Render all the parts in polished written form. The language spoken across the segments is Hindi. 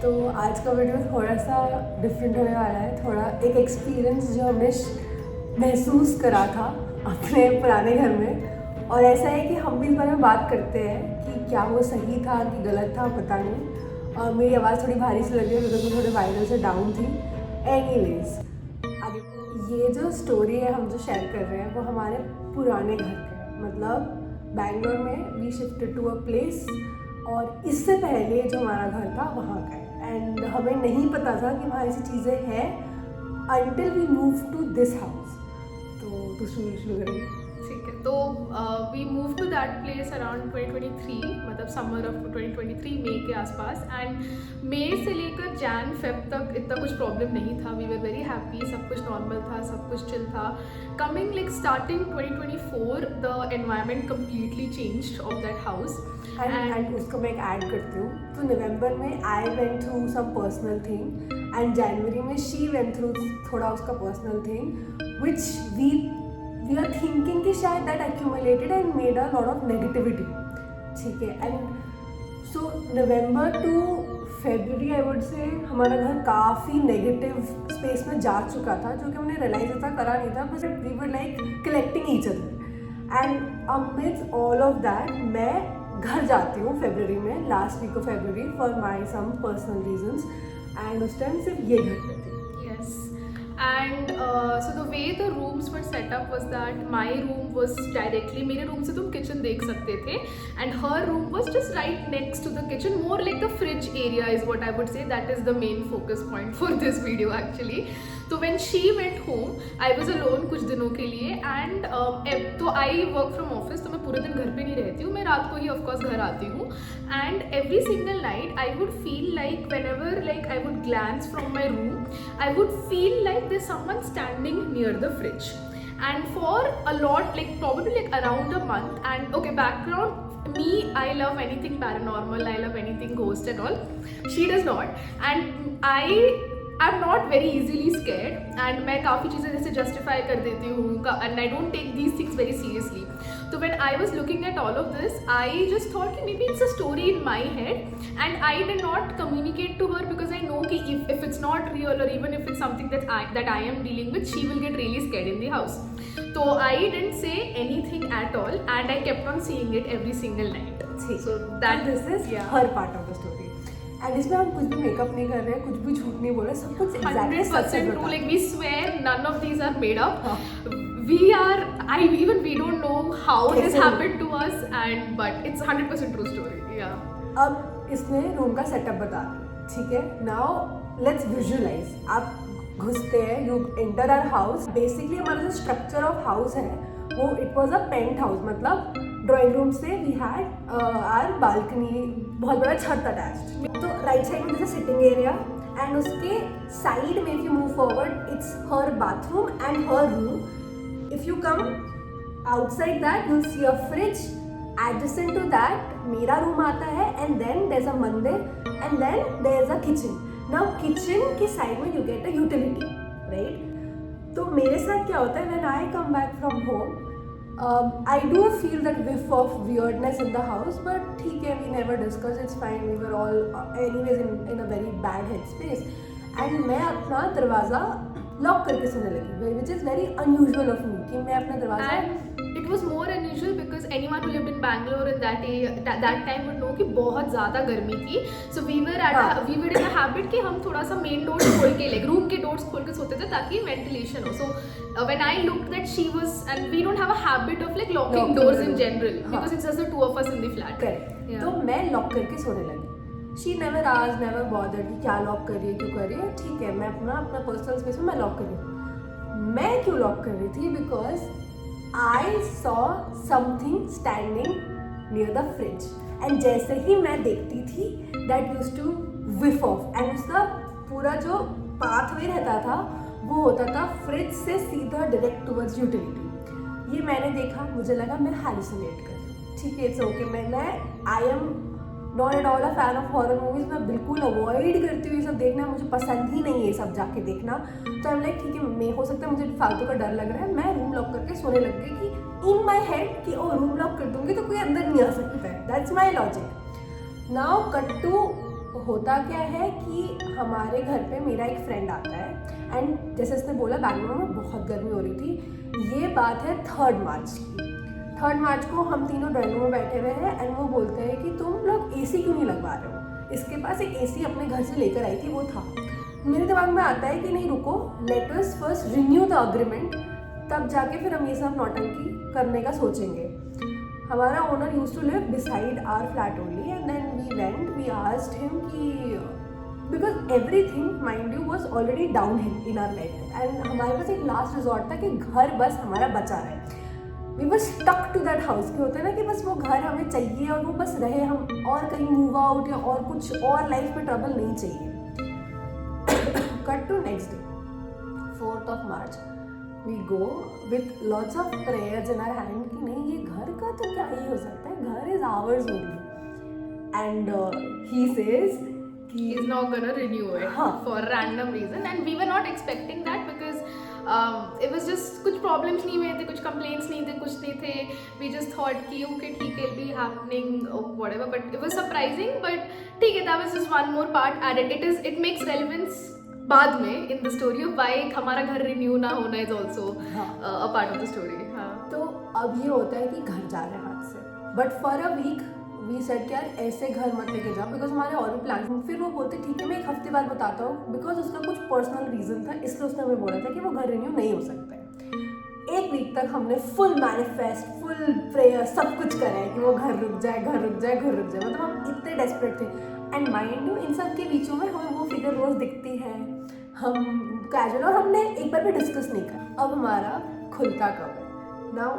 तो आज का वीडियो थोड़ा सा डिफरेंट होने वाला है, थोड़ा एक एक्सपीरियंस जो हमने महसूस करा था अपने पुराने घर में। और ऐसा है कि हम भी इस बारे में बात करते हैं कि क्या वो सही था कि गलत था, पता नहीं। और मेरी आवाज़ थोड़ी भारी सी लग रही है बिकॉज मैं थोड़े वायरल से डाउन थी। एनीवेज, आगे ये जो स्टोरी है हम जो शेयर कर रहे हैं वो हमारे पुराने घर का है। मतलब बैंगलोर में we shifted to a place और इससे पहले जो हमारा घर था वहाँ का है। एंड हमें नहीं पता था कि वहाँ ऐसी चीज़ें हैं until we move to this house. तो शुरू करेंगे। ठीक है, तो we move to that place around 2023, मतलब समर ऑफ 2023 मई के आसपास। एंड मई से लेकर जैन फेब तक इतना कुछ प्रॉब्लम नहीं था। वी वर वेरी हैप्पी, सब कुछ नॉर्मल था, सब कुछ चिल था। Coming like starting 2024 the environment completely changed of that house. And उसको मैं एक ऐड करती हूँ। तो नवंबर में I went through some personal thing and जनवरी में शी वेंट थ्रू थोड़ा उसका personal thing which we are thinking कि शायद that accumulated and made a lot of negativity. ठीक है, and so November to February I would say हमारा घर काफ़ी नेगेटिव स्पेस में जा चुका था, जो कि हमने रियलाइज ऐसा करा नहीं था, but we were like collecting each other. And amidst all of that मैं घर जाती हूँ फेब्रुअरी में, last week of February for my some personal reasons. And उस टाइम सिर्फ ये घर पे थी। Yes, and so the way the rooms were set up was that my room was directly, मेरे रूम से तुम किचन देख सकते थे, and her room was just right next to the kitchen, more like the fridge area is what I would say. That is the main focus point for this video actually. तो when she went home, I was alone कुछ दिनों के लिए, and तो I work from office, तो मैं पूरे दिन घर पे नहीं रहती हूँ, मैं रात को ही of course घर आती हूँ। And every single night I would feel like whenever like I would glance from my room, I would feel like there's someone standing near the fridge. And for a lot, like probably like around a month. And okay, background, me, I love anything paranormal, I love anything ghost and all. She does not. And I'm not very easily scared, and मैं काफ़ी चीज़ें जैसे justify कर देती हूँ, and I don't take these things very seriously. So when I was looking at all of this, I just thought कि maybe it's a story in my head, and I did not communicate to her because I know कि if it's not real or even if it's something that I am dealing with, she will get really scared in the house. So I didn't say anything at all, and I kept on seeing it every single night. So that this is her part of the story. And इसमें हम कुछ भी मेकअप नहीं कर रहे हैं, कुछ भी झूठ नहीं बोल रहे, सब कुछ exactly 100% true. Like we swear none of these are made up. We don't know how this happened to us, but it's 100% true story. Yeah. अब इसमें रूम का सेटअप बता रहे, ठीक है। Now let's visualise. आप घुसते हैं, you enter our house. Basically हमारा जो स्ट्रक्चर ऑफ हाउस है वो it was a penthouse, मतलब ड्राइंग रूम से वी हैड आवर बालकनी, बहुत बड़ा छत अटैच्ड। तो राइट साइड में जैसे सिटिंग एरिया, एंड उसके साइड में if you move forward it's her bathroom and her room. If you come outside that you see a fridge, adjacent to that मेरा रूम आता है, and then there is a mandir, and then there is a kitchen. Now kitchen के साइड में you get a utility, right. तो मेरे साथ क्या होता है, when I come back from home, I do feel that whiff of weirdness in the house, but ठीक है, we never discuss, it's fine, we were all anyways in a very bad headspace. And मैं अपना दरवाज़ा लॉक करके सोने लगी, which is very unusual of me कि मैं अपना दरवाज़ा। And it was more unusual because anyone who lived in Bangalore in that time would know कि बहुत ज़्यादा गर्मी थी. So we were in a habit कि हम थोड़ा सा main doors खोल के, like room के doors खोल के सोते थे ताकि ventilation हो. So when I looked that she was, and we don't have a habit of like locking doors in general because it's just the two of us in the flat. Correct. तो मैं लॉक करके सोने लगी। She never asked, never bothered कि क्या लॉक कर रही है, क्यों कर रही है। ठीक है, मैं अपना पर्सनल स्पेस में मैं लॉक कर रही हूँ। मैं क्यों लॉक कर रही थी, because I saw something standing near the fridge, and जैसे ही मैं देखती थी that used to whiff off, and उसका पूरा जो पाथवे रहता था वो होता था फ्रिज से सीधा डायरेक्ट टुवर्ड्स यूटिलिटी। ये मैंने देखा, मुझे लगा मैं हैलुसिनेट कर रही हूँ। ठीक है, इट्स ओके। मैं I am not at all a fan of horror movies, मैं बिल्कुल अवॉइड करती हूँ ये सब देखना, मुझे पसंद ही नहीं है ये सब जाके देखना। तो आई एम लाइक ठीक है, मैं हो सकता है मुझे फालतू का डर लग रहा है, मैं रूम लॉक करके सोने लग गई कि इन माई हेड कि ओ रूम लॉक कर दूंगी तो कोई अंदर नहीं आ सकता है। That's my logic. Now cut to होता क्या है कि हमारे घर पे मेरा एक फ्रेंड आता है एंड जैसे इसने बोला बैंगलोर में बहुत गर्मी हो रही थी। ये बात है 3 मार्च की। 3 मार्च को हम तीनों ड्राइंग रूम में बैठे हुए हैं एंड वो बोलते हैं कि तुम लोग एसी क्यों नहीं लगवा रहे हो। इसके पास एक एसी अपने घर से लेकर आई थी, वो था। मेरे दिमाग में आता है कि नहीं रुको, let us first renew the agreement, तब जाके फिर हम ये सब नौटंकी करने का सोचेंगे। हमारा owner used to live beside our flat only and then we went, we asked him कि because everything mind you was already downhill in our life and हमारे पास एक लास्ट रिजॉर्ट था कि घर बस हमारा बचा रहे। We were stuck to that house, कि होता है ना कि बस वो घर हमें चाहिए और वो बस रहे, हम और कहीं मूव आउट या और कुछ और लाइफ में ट्रबल नहीं चाहिए। Cut to next day 4th of March, we go with lots of prayers in our hand कि नहीं ये घर का तो क्या ही हो सकता है, घर is ours only and he says कि He's not gonna renew it हाँ. for a random reason and we were not expecting that because it was just कुछ problems नहीं हुए थे, कुछ complaints नहीं थे, कुछ नहीं थे. We just thought कि okay ठीक है, it'll be happening or whatever, but it was surprising. But ठीक है, that was just one more part added. It makes relevance बाद में in the story of why हमारा घर renew ना होना is also a part of the story. हाँ. तो अब ये होता है कि घर जा रहे हैं हाथ से, but for a week we said कि यार ऐसे घर मत लेके जाओ बिकॉज हमारे और भी प्लान। फिर वो बोलते ठीक है मैं 1 हफ्ते बाद बताता हूँ, बिकॉज उसका कुछ पर्सनल रीजन था, इसलिए उसने हमें बोला था कि वो घर रिन्यू नहीं हो सकता है। 1 वीक तक हमने फुल मैनिफेस्ट, फुल प्रेयर, सब कुछ करा है कि वो घर रुक जाए, घर रुक जाए, घर रुक जाए। मतलब हम इतने डेस्परेट थे एंड माइंड यू इन सब के बीचों में हमें वो फिगर रोज दिखती है, हम कैजुअल, और हमने एक बार भी डिस्कस नहीं करा अब हमारा खुलता कब है। नाउ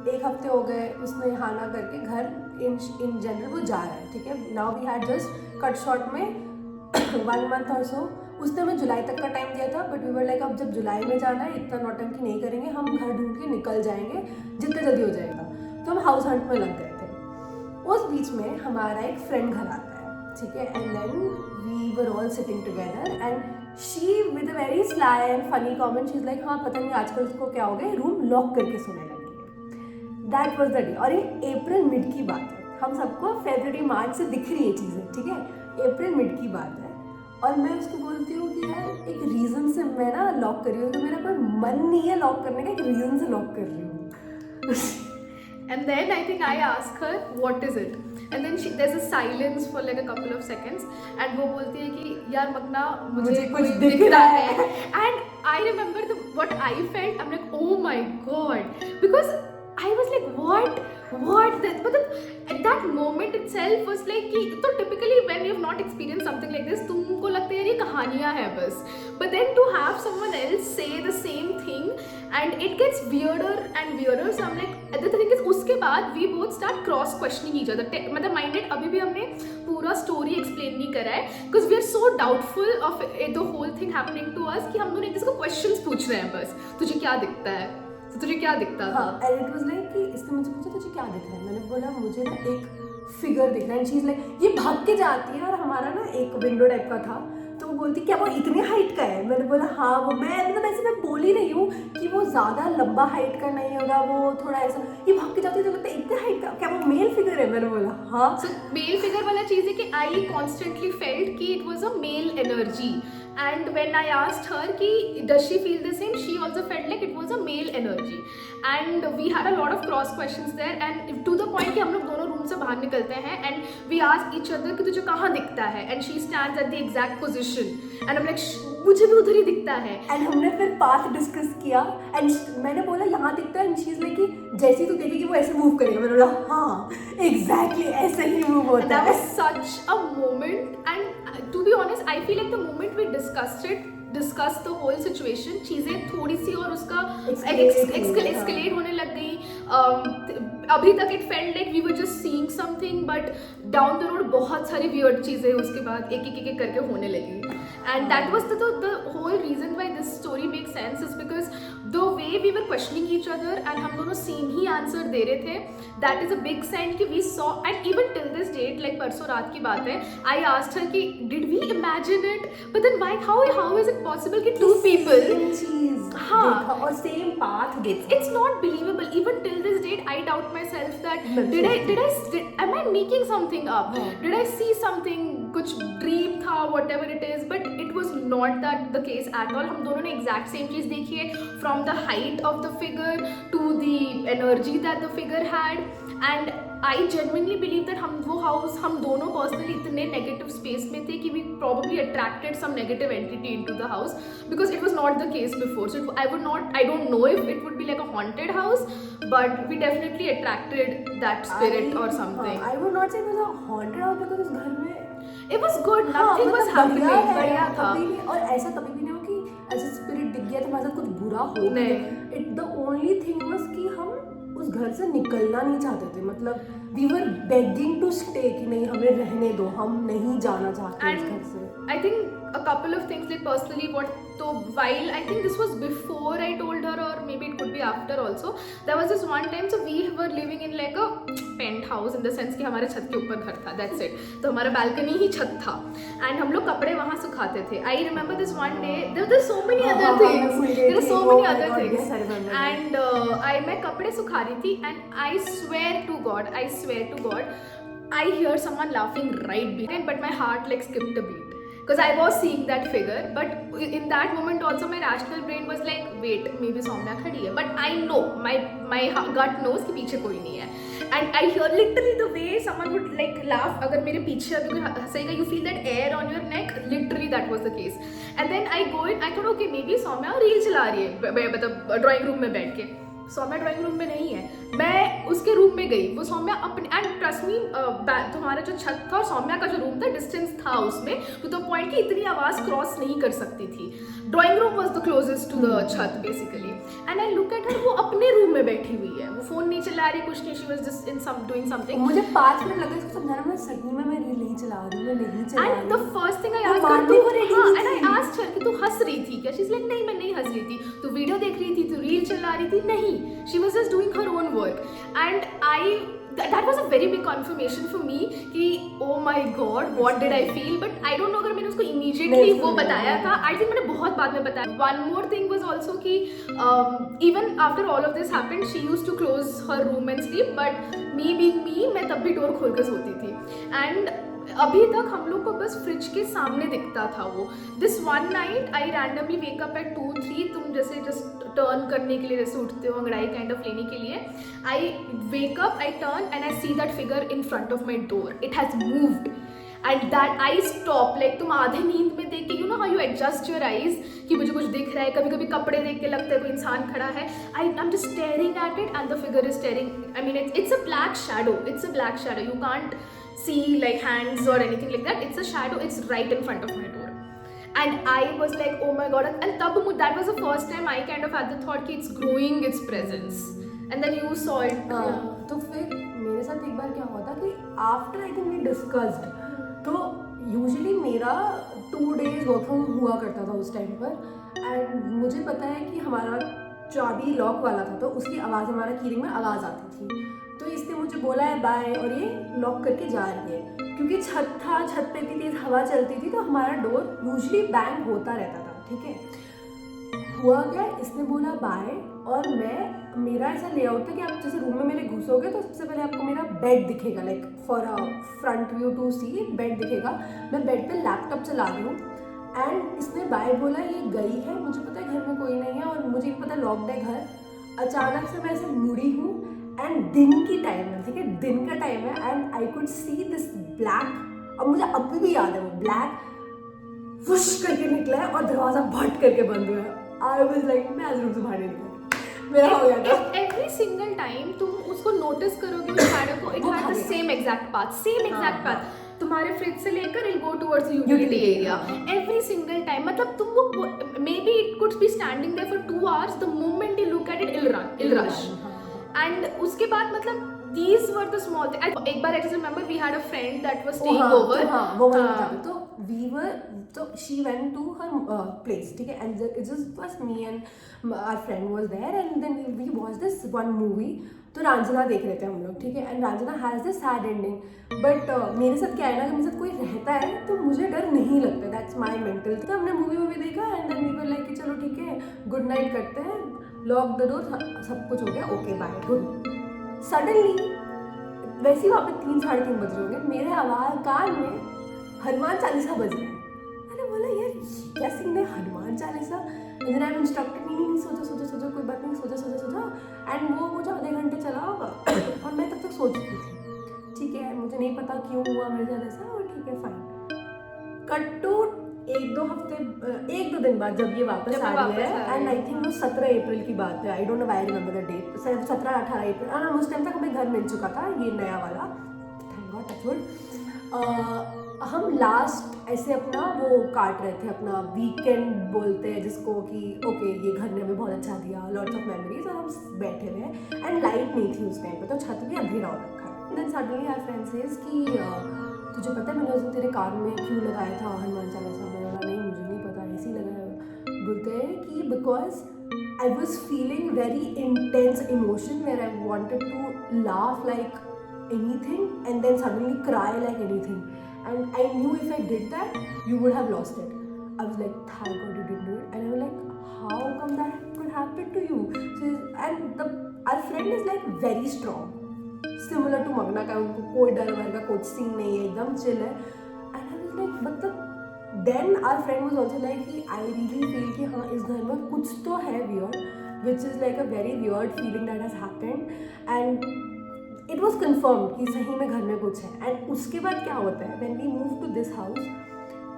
1 हफ्ते हो गए उसने हाँ ना करके घर इन जनरल वो जा रहा है, ठीक है। Now we had just cut short में 1 मंथ और सो। उसने हमें जुलाई तक का टाइम दिया था, बट वी वर लाइक अब जब जुलाई में जाना है इतना नौटंकी नहीं करेंगे, हम घर ढूंढ के निकल जाएंगे जितने जल्दी हो जाएगा। तो हम हाउस हंट में लग गए थे। उस बीच में हमारा एक फ्रेंड घर आता है, ठीक है, and then we were all sitting together and she with a very sly and funny comment she is like हाँ पता नहीं आजकल उसको क्या हो गया, रूम लॉक करके सोने लगी है। That was the day. और ये अप्रैल मिड की बात है, हम सबको फरवरी मार्च से दिख रही है चीज़ें, ठीक है, अप्रैल मिड की बात है। और मैं उसको बोलती हूँ कि यार एक रीज़न से मैं ना लॉक कर रही हूँ, तो मेरा कोई मन नहीं है लॉक करने का, एक रीज़न से लॉक कर रही हूँ। And then I think I ask her what is it, and then there's a silence for like a couple of seconds, and वो बोलती है कि यार मगना मुझे कुछ दिख रहा है। And I remember what I felt. I'm like oh my god, because I was like what that, मतलब at that moment itself was like कि तो typically when you have not experienced something like this तुमको लगता है ये कहानियाँ है बस, but then to have someone else say the same thing and it gets weirder and weirder. So I'm like the thing is उसके बाद we both start cross questioning each other. मतलब minded अभी भी हमने पूरा story explain नहीं करा है because we are so doubtful of the whole thing happening to us कि हम दोनों एक दूसरे को questions पूछ रहे हैं बस, तुझे क्या दिखता है, तो तुझे क्या दिखता था? हाँ, एंड इट वाज लाइक कि इसने मुझे पूछा तुझे क्या दिख रहा है, मैंने बोला मुझे ना एक फिगर दिख रहा है। चीज़ लाइक ये भाग के जाती है और हमारा ना एक विंडो टाइप का था, तो वो बोलती क्या वो इतने हाइट का है, मैंने बोला हाँ वो, मैं मतलब ऐसे मैं बोल ही रही हूँ कि वो ज़्यादा लंबा हाइट का नहीं होगा, वो थोड़ा ऐसा, ये भाग के जाती है तो लगता है इतने हाइट का, क्या वो मेल फिगर है, मैंने बोला हाँ। सो मेल फिगर वाला चीज़ है कि आई कॉन्स्टेंटली फेल्ट कि it was a mail energy, and when I asked her कि does she feel the same, she also felt like it was a male energy, and we had a lot of cross questions there and to the point कि हम लोग दोनों रूम से बाहर निकलते हैं and we ask each other कि तुझे कहाँ दिखता है, and she stands at the exact position and I'm like मुझे भी उधर ही दिखता है। एंड हमने फिर पाथ डिस्कस किया एंड मैंने बोला यहाँ दिखता है एंड शी इज लाइक कि जैसे ही तू देखेगी वो ऐसे मूव करेगा, मैंने बोला हाँ एग्जैक्टली ऐसे ही मूव होता है। That was such a moment and to be honest I feel like the moment we discussed the whole situation चीज़ें थोड़ी सी और उसका escalate होने लग गई। अभी तक it felt like we were just seeing something but down the road बहुत सारी weird चीज़ें उसके बाद एक करके होने लगी। And that was the whole reason why this story makes sense is because the way we were questioning each other and हम दोनों same ही answer दे रहे थे, that is a big sign कि we saw, and even till this date like परसों रात की बात है, I asked her कि did we imagine it, but then why how is it possible कि two people चीज हाँ और same path it's not believable. Even till this date I doubt myself that am I making something up, did I see something कुछ dream whatever it is, but it was not that the case at all. हम दोनों ने exact same चीज़ देखी है, from the height of the figure to the energy that the figure had, and I genuinely believe that हम दोनों personally इतने negative space में थे कि we probably attracted some negative entity into the house, because it was not the case before. So I don't know if it would be like a haunted house, but we definitely attracted that spirit or something. I would not say it was a haunted house because उस घर में It was good, nothing was happening, बढ़िया था. और ऐसा कभी भी नहीं हो कि ऐसे स्पिरिट दिख गया तो हमारे साथ कुछ बुरा हो नहीं. It the only thing was कि हम उस घर से निकलना नहीं चाहते थे, मतलब we were begging to stay कि नहीं हमें रहने दो, हम नहीं जाना चाहते उस घर से. I think a couple of things, like personally while I think this was before I told her, or maybe it could be after also, there was this one time, so we were living in like a penthouse in the sense कि हमारे छत के ऊपर घर था, that's it. तो हमारा balcony ही छत था, and हम लोग कपड़े वहाँ सुखाते थे. I remember this one day, there were so many other things, and मैं कपड़े सुखा रही थी, and I swear to God, I hear someone laughing right behind, but my heart like skipped a beat. Because I was seeing that figure, but in that moment also my rational brain was like, wait, maybe Soumya khadi hai. But I know, my gut knows कि पीछे कोई नहीं है. And I hear literally the way someone would like laugh. अगर मेरे पीछे अभी कोई हंसेगा, you feel that air on your neck. Literally that was the case. And then I go in, I thought okay, maybe Soumya reel चला रही है, मतलब ड्राइंग रूम में बैठ के. सौम्या ड्राइंग रूम में नहीं है, मैं उसके रूम में गई. वो सौम्या अपने, एंड ट्रस्ट मी, तुम्हारा जो छत था और सौम्या का जो रूम था, डिस्टेंस था उसमें टू द पॉइंट कि इतनी आवाज़ क्रॉस नहीं कर सकती थी. Drawing room was the closest to the chhat basically. And I look at her, वो अपने रूम में बैठी हुई है, वो फोन नहीं चला रही, कुछ नहीं, she was just in doing something. मुझे 5 मिनट लगे इसको समझाने में, सही में मैं रील नहीं चला रही हूँ. And the first thing I asked her, and I asked her कि तू हंस रही थी क्या? शी इज लाइक नहीं, मैं नहीं हंस रही थी. तू वीडियो देख रही थी, तू रील चला रही थी? नहीं, she was just doing her own work. And that was a very big confirmation for me कि oh my god, what did I feel? But I don't know अगर मैंने उसको immediately वो बताया था. I think मैंने बहुत बाद में बताया. One more thing was also कि even after all of this happened, she used to close her room and sleep, but me being me, मैं तब भी डोर खोल कर सोती थी. And अभी तक हम लोग को बस फ्रिज के सामने दिखता था वो. This one night I randomly wake up at 2-3, तुम जैसे जस्ट टर्न करने के लिए जैसे उठते हो अंगड़ाई काइंड ऑफ लेने के लिए. I wake up, I turn and I see that figure in front of my door. It has moved and that I stop. Like तुम आधे नींद में देख के, you know how you adjust your eyes कि मुझे कुछ दिख रहा है, कभी कभी कपड़े देख के लगता है कोई इंसान खड़ा है. I am just staring at it and the figure is steering. I mean it's a black shadow, you can't see like hands or anything like that. It's a shadow, it's right in front of my door. And I was like, oh my god. And that was the first time I kind of had the thought कि it's growing its presence. And then you saw it. तो फिर मेरे साथ एक बार क्या हुआ था कि after I think we discussed, तो यूजुअली मेरा 2 days वर्क फ्रॉम हुआ करता था उस टाइम पर. एंड मुझे पता है कि हमारा चाबी लॉक वाला था, तो उसकी आवाज़, हमारा कीरिंग में आवाज़ आती थी. तो इसने मुझे बोला है बाय, और ये लॉक करके जा रही है. क्योंकि छत था, छत पे इतनी तेज हवा चलती थी, तो हमारा डोर यूजुअली बैंग होता रहता था. ठीक है, हुआ क्या, इसने बोला बाय, और मेरा ऐसा लेआउट था कि आप जैसे रूम में मेरे घुसोगे तो सबसे पहले आपको मेरा बेड दिखेगा, like for a front view to see bed दिखेगा. मैं बेड पे लैपटॉप चला रही हूँ एंड इसने बाय बोला, ये गई है. मुझे पता है घर में कोई नहीं है और मुझे भी पता लॉक्ड है घर. अचानक से मैं ऐसे मुड़ी हूँ एंड दिन की टाइम है, ठीक है, दिन का टाइम है, and I could see this black, और मुझे अभी भी याद है वो ब्लैक फुश करके निकला है और दरवाजा भट करके बंद हुआ है. आई वाज लाइक, मैं आज रूम से बाहर निकली, मेरा हो गया था. एवरी सिंगल टाइम तुम उसको नोटिस करोगे उस शैडो को, it has the same exact path. तुम्हारे फ्रिज से लेकर it go towards utility area every single time. मतलब तुम वो may be it could be standing there for 2 hours, the moment you look at it it'll rush. And उसके बाद मतलब these were the small things. एक बार I just remember we had a friend that was staying over. तो we were, so she went to her place, ठीक है, and it just was me and our friend was there, and then we watched this one movie. तो रांझना देख रहे थे हम लोग, ठीक है, and Raanjhanaa has this sad ending. But मेरे साथ क्या है ना, मेरे साथ कोई रहता है तो मुझे डर नहीं लगता. That's my mental. तो हमने मूवी देखा and then we were like कि चलो ठीक है, गुड नाइट करते हैं, लॉक द डोर, सब कुछ हो गया, ओके बाय, गुड. सडनली वैसे ही वहाँ पे 3-3:30 बज रहे होंगे, मेरे आवाज़ कान में हनुमान चालीसा बज रहा है. बोला यार क्या सीन है, Hanuman Chalisa. And then I am instructed, नहीं सोचो कोई बात नहीं, सोचो। एंड वो मुझे आधे घंटे चला होगा और मैं तब तक सो चुकी थी। ठीक है, मुझे नहीं पता क्यों हुआ मेरे साथ ऐसा, और ठीक है फाइन। कट टू एक दो दिन बाद जब ये वापस आ रही है, एंड आई थिंक वो 17 अप्रैल की बात है, I don't know, I remember the date, 17-18 April. और उस टाइम तक हमें घर मिल चुका था ये नया वाला, थैंक गॉड, टच वुड। हम लास्ट ऐसे अपना वो काट रहे थे, अपना वीकेंड बोलते हैं जिसको, कि ओके ये घर ने हमें बहुत अच्छा दिया, लॉट्स ऑफ मेमोरीज, और हम बैठे हुए हैं एंड लाइट नहीं थी उस टाइम पे, तो छत भी अंधेरा हो रखा है। Then suddenly our friend says कि तुझे पता है मैंने उस दिन तेरे कान में क्यों लगाया था हनुमान चालीसा? मैंने बोला नहीं मुझे नहीं पता, ऐसे ही लगाया। बोलते हैं कि because I was feeling very intense emotion where I wanted to laugh like anything and then suddenly cry like anything, and I knew if I did that you would have lost it. I was like thank God you didn't do it, and I was like how come that could happen to you? So and our friend is like very strong, similar to Magna का, उनको कोई डर वर का कुछ सीन नहीं है, एकदम चिल है। and I was like but then our friend was also like कि I really feel कि हाँ इस घर में कुछ तो है weird, which is like a very weird feeling that has happened, and it was confirm कि सही में घर में कुछ है। एंड उसके बाद क्या होता है, when we move to this house,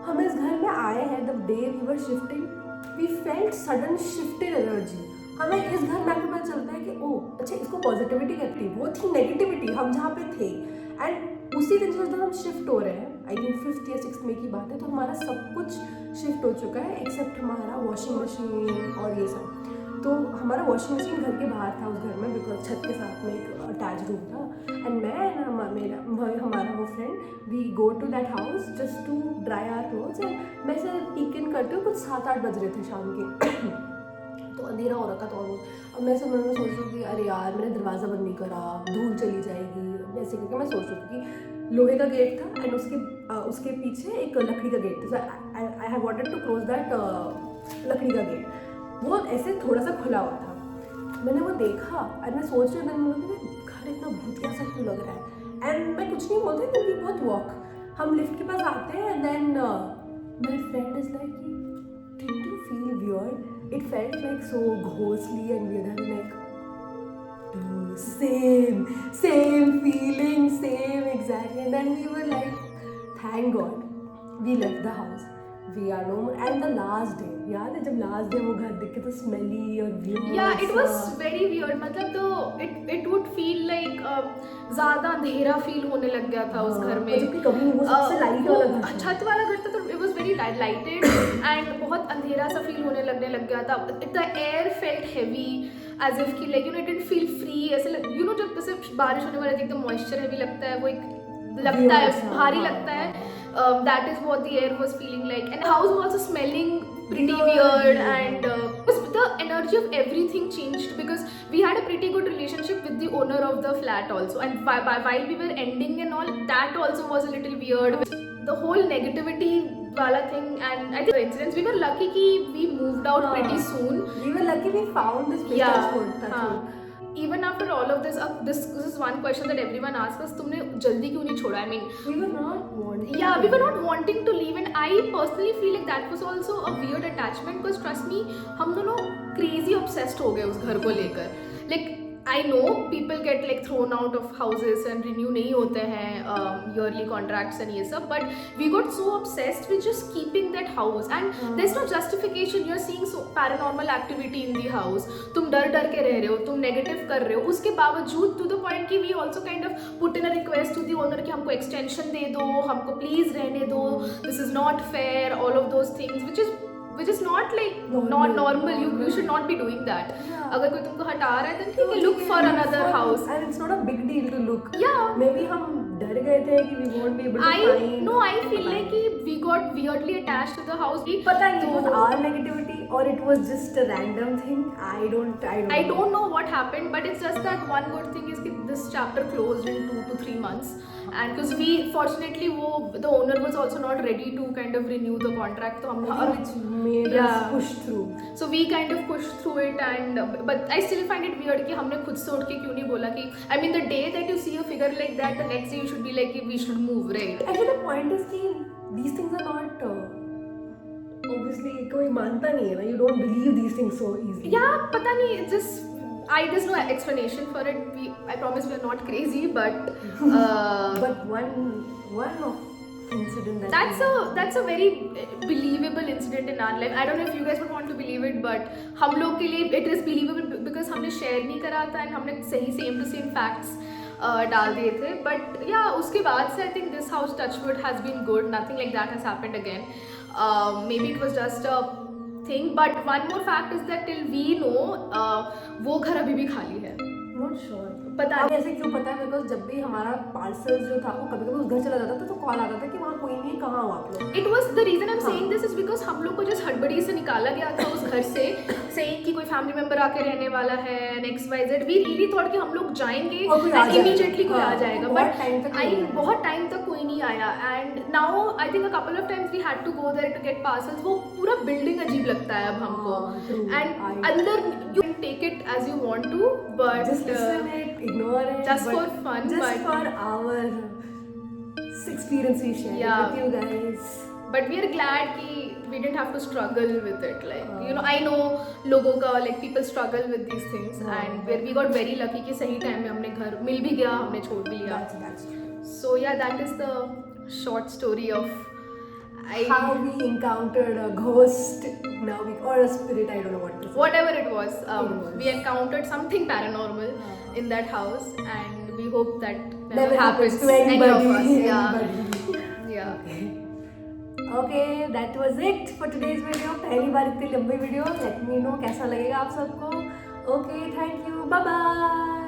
हम इस घर में आए हैं, the day we were shifting we felt sudden shifted energy. हमें इस घर में आके पता चलता है कि ओह अच्छा इसको पॉजिटिविटी कहती है, वो थी नेगेटिविटी हम जहाँ पे थे। एंड उसी दिन जब हम शिफ्ट हो रहे हैं, आई थिंक 5th या 6th मई की बात है, तो हमारा सब कुछ शिफ्ट हो चुका है एक्सेप्ट हमारा वॉशिंग मशीन और ये सब। तो हमारा वॉशिंग मशीन घर के बाहर था उस घर में, बिकॉज छत के साथ में एक अटैच रूम था। एंड मैं हमारा वो friend, we go to that house just to dry our clothes, and मैं सर पीक इन करती हूँ, कुछ 7-8 बज रहे थे शाम के तो अंधेरा हो रखा था ऑलमोस्ट। अब मैं सब मन में सोच रही हूँ कि अरे यार मैंने दरवाज़ा बंद नहीं करा, धूल चली जाएगी, ऐसे करके मैं सोच रही थी कि लोहे का गेट था एंड उसके पीछे एक लकड़ी का गेट था। I have wanted to close that लकड़ी का गेट, वो ऐसे थोड़ा सा खुला हुआ था। मैंने वो देखा और मैं सोच रही हूँ घर इतना भूतिया सा क्यों लग रहा है। एंड मैं कुछ नहीं बोलती क्योंकि बहुत वॉक, हम लिफ्ट के पास आते हैं and then my friend is like did you feel weird? It felt like so ghostly and weird. I like same feeling, same exactly. And then we were like thank God we left the house, we are no more. And the last day, याद है जब लास्ट डे वो घर देख के तो स्मेली और weird, yeah it was very weird, मतलब तो it would feel like ज़्यादा अंधेरा फील होने लग गया था उस घर में, जबकि कभी वो सबसे लाइट वाला घर था, छत वाला घर था, तो it was very lighted and बहुत अंधेरा सा फील होने लगने लग गया था। the air felt heavy as if कि like you know it didn't feel free, ऐसे you know जब जैसे बारिश होने वाली थी एकदम moisture heavy लगता है, वो एक लगता है भारी लगता है, that is what the air was feeling like, and the house was also smelling pretty weird, and the energy of everything changed because we had a pretty good relationship with the owner of the flat also, and while we were ending and all, that also was a little weird, the whole negativity wala thing. And I think the incidents, we were lucky ki we moved out pretty soon, we were lucky we found this place, that's good. Even after all of this, this is one question that everyone asks us, तुमने जल्दी क्यों नहीं छोड़ा? I mean, we were not wanting. Yeah, we were not wanting to leave, and I personally feel like that was also a weird attachment because trust me, हम दोनों crazy obsessed हो गए उस घर को लेकर. Like I know people get like thrown out of houses and renew नहीं होते हैं yearly contracts and ये सब, but we got so obsessed with just keeping that house, and there's no justification. You're seeing so paranormal activity in the house, तुम डर के रह रहे हो, तुम negative कर रहे हो, उसके बावजूद to the point कि we also kind of put in a request to the owner कि हमको extension दे दो, हमको please रहने दो, this is not fair, all of those things, which is not like not normal. You should not be doing that. अगर कोई तुमको हटा रहा है then ठीक है, look for another house. And it's not a big deal to look. Yeah. Maybe हम डर गए थे कि we won't be able to find. No, I feel like कि we got weirdly attached to the house. पता नहीं it was our negativity or it was just a random thing. I don't know what happened, but it's just that one good thing is that this chapter closed in 2 to 3 months, and because we fortunately the owner was also not ready to kind of renew the contract, so which made us push through. So we kind of pushed through it, and but I still find it weird कि हमने खुद से उठ के क्यों नहीं बोला कि I mean the day that you see a figure like that, the next day you should be like we should move, right? Actually the point is कि these things are not obviously कोई मानता नहीं है ना, you don't believe these things so easily. Yeah, पता नहीं, there's no explanation for it. I promise we are not crazy, but But one of incident that's a very believable incident in our life. I don't know if you guys would want to believe it, but हम लोग के लिए it is believable because हमने share नहीं करा था and हमने सही same to same facts डाल दिए थे. But yeah, उसके बाद से I think this house, touchwood, has been good. Nothing like that has happened again. Maybe it was just a thing, but one more fact is that till we know वो घर अभी भी खाली है. not sure. पता अब नहीं. ऐसे क्यों पता है? बिकॉज जब भी हमारा पार्सल जो था वो कभी कभी उस घर चला जाता था तो कॉल आता था कि वहाँ कोई नहीं है, कहाँ हो आप लोग. It was the reason I'm saying this is because हम लोग को just हड़बड़ी से निकाला गया था उस घर से, saying कि कोई फैमिली मेंबर आके रहने वाला है and XYZ. We really thought कि हम लोग जाएंगे और कोई आ and जाएगा. immediately कोई आ हाँ, जाएगा. बहुत time तक कोई नहीं आया. बहुत टाइम तक कोई नहीं आया and now I think a couple of times we had to go there to get parcels. वो पूरा बिल्डिंग अजीब लगता है अब हमको हाँ, true. and अंदर you can take it as you want to, but just listen it, ignore it, just but for fun, just but for our experience we share Yeah. with you guys. but we are glad कि we didn't have to struggle with it. Like you know, I know लोगों का like people struggle with these things and where we got very lucky कि सही टाइम में हमने घर मिल भी गया, हमने छोड़ भी लिया. That's true. So yeah, that is the short story of How we encountered a ghost or a spirit, I don't know what to say. whatever it was. was. We encountered something paranormal in that house, and we hope that Never happens to any anybody. of us. Yeah, Anybody. yeah. Okay, that was it for today's video. पहली बार इतनी लंबी वीडियो. Let me know कैसा लगेगा आप सबको. Okay, thank you. Bye bye.